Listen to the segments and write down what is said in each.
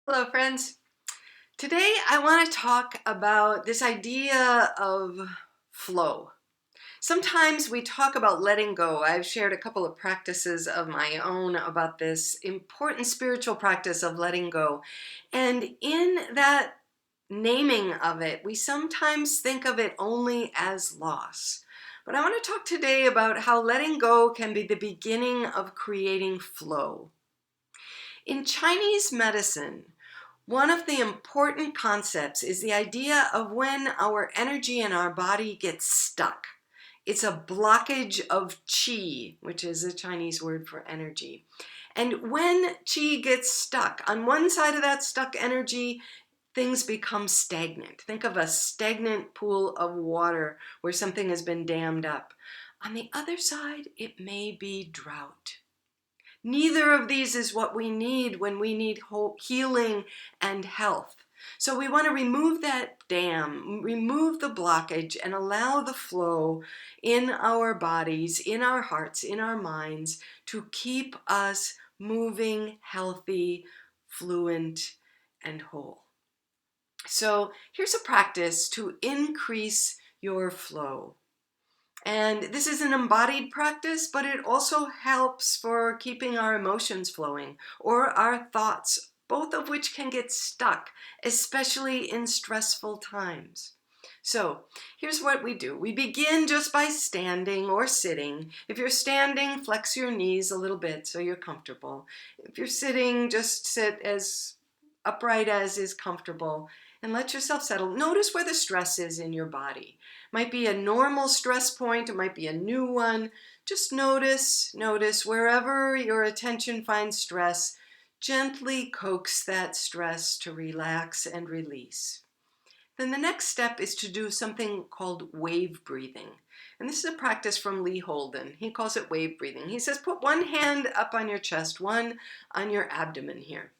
Hello, friends. Today I want to talk about this idea of flow. Sometimes we talk about letting go. I've shared a couple of practices of my own about this important spiritual practice of letting go. And in that naming of it, we sometimes think of it only as loss. But I want to talk today about how letting go can be the beginning of creating flow. In Chinese medicine, one of the important concepts is the idea of when our energy in our body gets stuck. It's a blockage of qi, which is a Chinese word for energy. And when qi gets stuck, on one side of that stuck energy, things become stagnant. Think of a stagnant pool of water where something has been dammed up. On the other side, it may be drought. Neither of these is what we need when we need healing and health. So we want to remove that dam, remove the blockage, and allow the flow in our bodies, in our hearts, in our minds to keep us moving, healthy, fluent, and whole. So here's a practice to increase your flow. And this is an embodied practice, but it also helps for keeping our emotions flowing or our thoughts, both of which can get stuck, especially in stressful times. So here's what we do. We begin just by standing or sitting. If you're standing, flex your knees a little bit so you're comfortable. If you're sitting, just sit as upright as is comfortable and let yourself settle. Notice where the stress is in your body. Might be a normal stress point, it might be a new one. Just notice wherever your attention finds stress, gently coax that stress to relax and release. Then the next step is to do something called wave breathing. And this is a practice from Lee Holden. He calls it wave breathing. He says put one hand up on your chest, one on your abdomen here.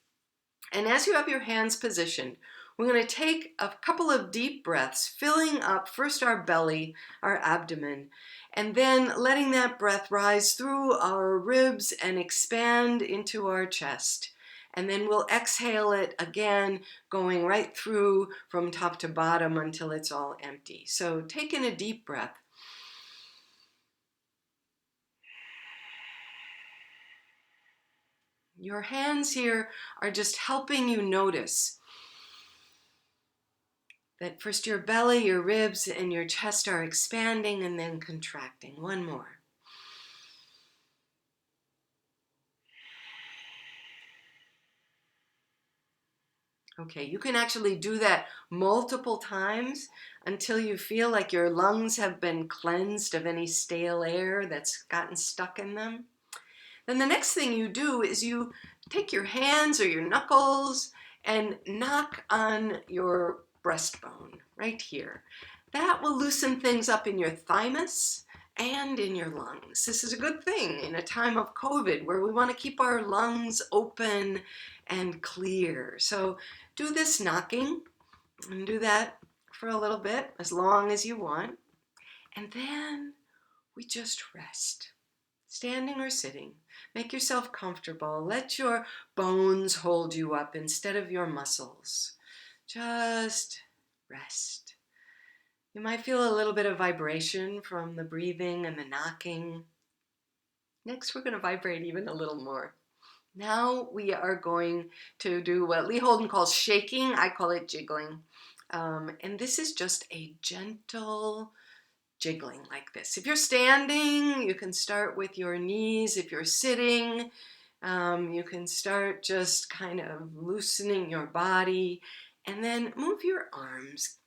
And as you have your hands positioned, we're going to take a couple of deep breaths, filling up first our belly, our abdomen, and then letting that breath rise through our ribs and expand into our chest. And then we'll exhale it again, going right through from top to bottom until it's all empty. So take in a deep breath. Your hands here are just helping you notice that first your belly, your ribs, and your chest are expanding and then contracting. One more. Okay, you can actually do that multiple times until you feel like your lungs have been cleansed of any stale air that's gotten stuck in them. Then the next thing you do is you take your hands or your knuckles and knock on your breastbone right here. That will loosen things up in your thymus and in your lungs. This is a good thing in a time of COVID where we want to keep our lungs open and clear. So do this knocking and do that for a little bit, as long as you want. And then we just rest. Standing or sitting, make yourself comfortable. Let your bones hold you up instead of your muscles. Just rest. You might feel a little bit of vibration from the breathing and the knocking. Next, we're going to vibrate even a little more. Now we are going to do what Lee Holden calls shaking. I call it jiggling. And this is just a gentle jiggling like this. If you're standing, you can start with your knees. If you're sitting, you can start just kind of loosening your body and then move your arms.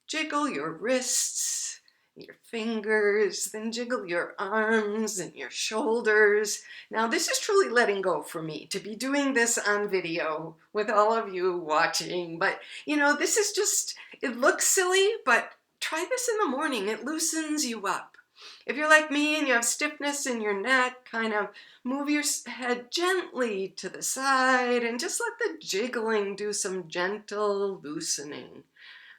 Jiggle your wrists, your fingers, then jiggle your arms and your shoulders. Now this is truly letting go for me to be doing this on video with all of you watching, but this is just, it looks silly, but try this in the morning. It loosens you up. If you're like me and you have stiffness in your neck, kind of move your head gently to the side and just let the jiggling do some gentle loosening.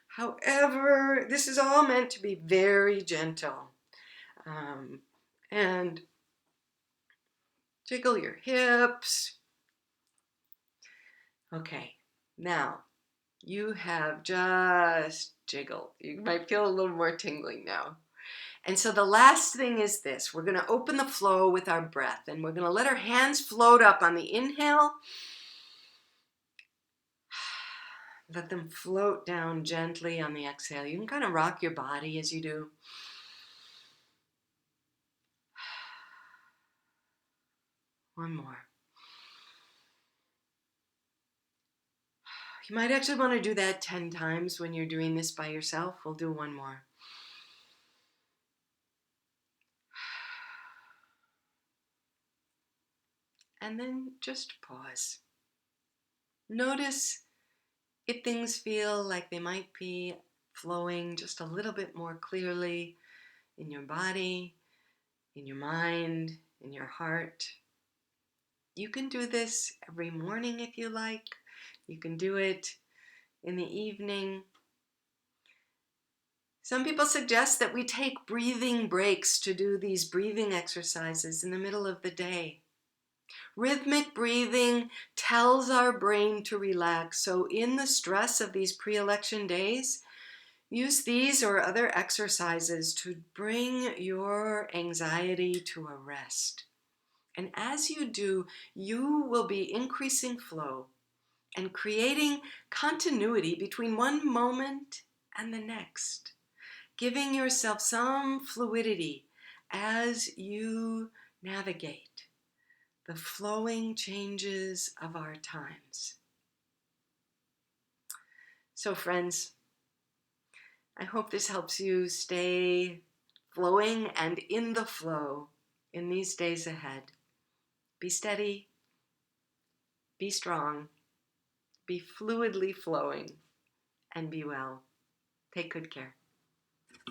However, this is all meant to be very gentle. And jiggle your hips. Okay, Now, you have just jiggled. You might feel a little more tingling now. And so the last thing is this. We're going to open the flow with our breath, and we're going to let our hands float up on the inhale. Let them float down gently on the exhale. You can kind of rock your body as you do. One more. You might actually want to do that 10 times when you're doing this by yourself. We'll do one more. And then just pause. Notice if things feel like they might be flowing just a little bit more clearly in your body, in your mind, in your heart. You can do this every morning if you like. You can do it in the evening. Some people suggest that we take breathing breaks to do these breathing exercises in the middle of the day. Rhythmic breathing tells our brain to relax. So in the stress of these pre-election days, use these or other exercises to bring your anxiety to a rest. And as you do, you will be increasing flow and creating continuity between one moment and the next, giving yourself some fluidity as you navigate the flowing changes of our times. So friends, I hope this helps you stay flowing and in the flow in these days ahead. Be steady, be strong, be fluidly flowing, and be well. Take good care.